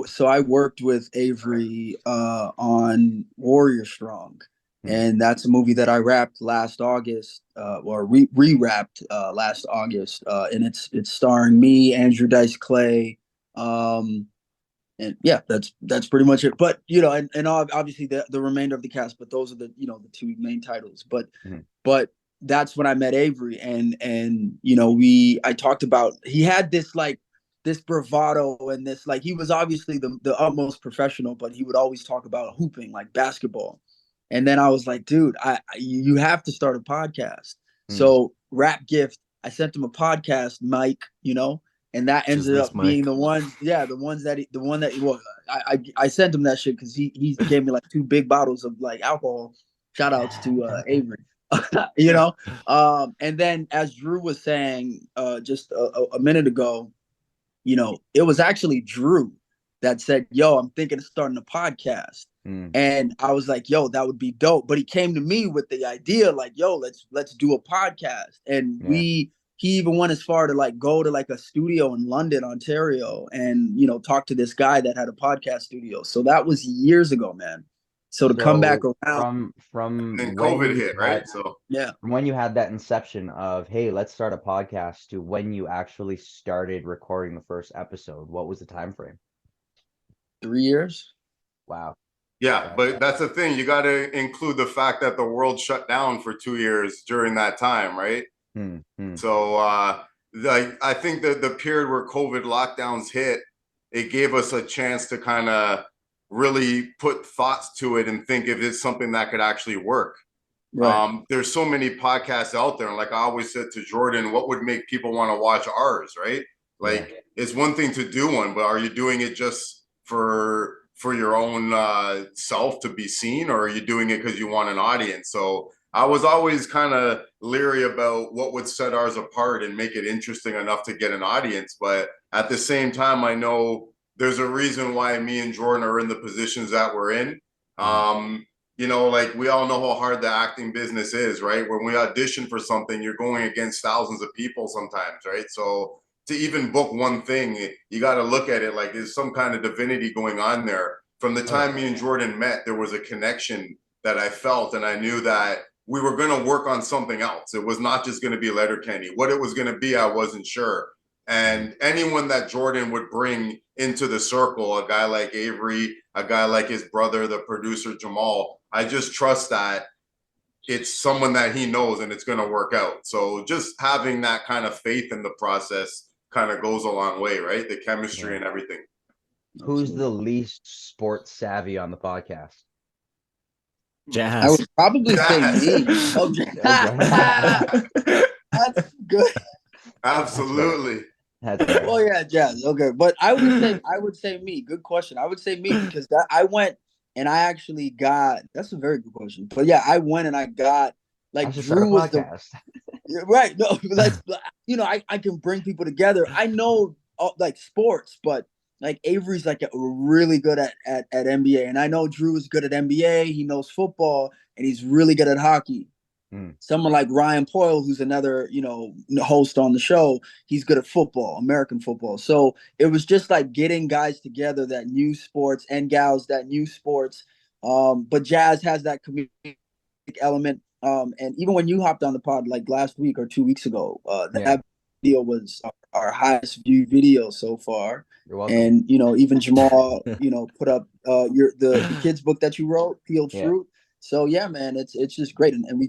so I worked with Avery on Warrior Strong, Hmm. and that's a movie that I wrapped last August, or re-wrapped last August, and it's starring me, Andrew Dice Clay, and yeah, that's pretty much it. But and obviously the remainder of the cast, but those are the two main titles. Hmm. But that's when I met Avery, and we I talked about he had this bravado and this like he was obviously the utmost professional, but he would always talk about hooping like basketball. And then I was like, dude, you have to start a podcast. Hmm. So Rap Gift, I sent him a podcast, Mike, and that Just ended this up being mic. the ones, yeah, the one that well, I sent him that shit because he gave me like two big bottles of like alcohol. Shout outs to Avery, you Yeah. know. And then as Drew was saying just a minute ago, it was actually Drew that said, "Yo, I'm thinking of starting a podcast." Hmm. And I was like, "Yo, that would be dope." But he came to me with the idea, like, "Yo, let's do a podcast." And Yeah. he even went as far to like go to like a studio in London, Ontario, and talk to this guy that had a podcast studio. So that was years ago, man. So to come back So around, from And when COVID you hit, had right? So yeah, from when you had that inception of, hey, let's start a podcast to when you actually started recording the first episode, what was the time frame? 3 years. Wow. yeah, That, but that, that's the thing. You got to include the fact that the world shut down for 2 years during that time, right? hmm, hmm, So, like, I think that the period where COVID lockdowns hit, it gave us a chance to kind of really put thoughts to it and think if it's something that could actually work. Right. There's so many podcasts out there. And like I always said to Jordan, what would make people want to watch ours, right? yeah. Like it's one thing to do one, but are you doing it just for your own self to be seen, or are you doing it because you want an audience? So I was always kind of leery about what would set ours apart and make it interesting enough to get an audience. But at the same time, I know there's a reason why me and Jordan are in the positions that we're in. Hmm. Um, like we all know how hard the acting business is, right? When we audition for something, you're going against thousands of people sometimes, right? So to even book one thing, you got to look at it like there's some kind of divinity going on there. From the Oh yeah. time me and Jordan met, there was a connection that I felt, and I knew that we were going to work on something else. It was not just going to be Letterkenny. What it was going to be, I wasn't sure. Hmm. And anyone that Jordan would bring into the circle, a guy like Avery, a guy like his brother, the producer Jamal, I just trust that it's someone that he knows and it's going to work out. So just having that kind of faith in the process kind of goes a long way, right? The chemistry Yeah. and everything. Who's the Absolutely. least sports savvy on the podcast? I Hmm. would Jazz. Jazz. probably say me. Okay. Okay. That's good. That's fair. Absolutely. That's fair. Well, yeah, Jazz. Okay, but I would say me. Good question. I would say me because I went and I actually got. That's a very good question. But yeah, I went and I got I like should start a Drew was the podcast. right. No, let's. I can bring people together. I know like sports, but like Avery's like really good at NBA, and I know Drew is good at NBA. He knows football, and he's really good at hockey. Hmm. Someone like Ryan Poyle, who's another, host on the show, he's good at football, American football. So it was just like getting guys together that knew sports and gals that knew sports. But Jazz has that comedic element. And even when you hopped on the pod like last week or 2 weeks ago, Yeah. that video was our highest viewed video so far. You're welcome. And even Jamal, put up the kids book that you wrote, Peeled Yeah. Fruit. So yeah, man, it's just great, and we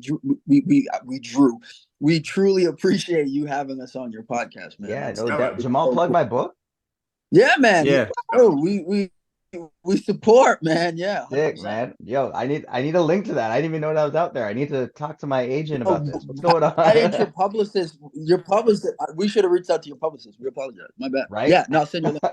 truly appreciate you having us on your podcast, man. Yeah, It's, no Yeah, doubt. man. it's Jamal so plug cool. my book. Yeah, man. Yeah. Oh, we support, man. Yeah, 100%. Sick, man. Yo, I need a link to that. I didn't even know that was out there. I need to talk to my agent about Oh, this. What's going why didn't on? your publicist? Your publicist. We should have reached out to your publicist. We apologize. My bad. Right? Yeah, no, I'll send you a link.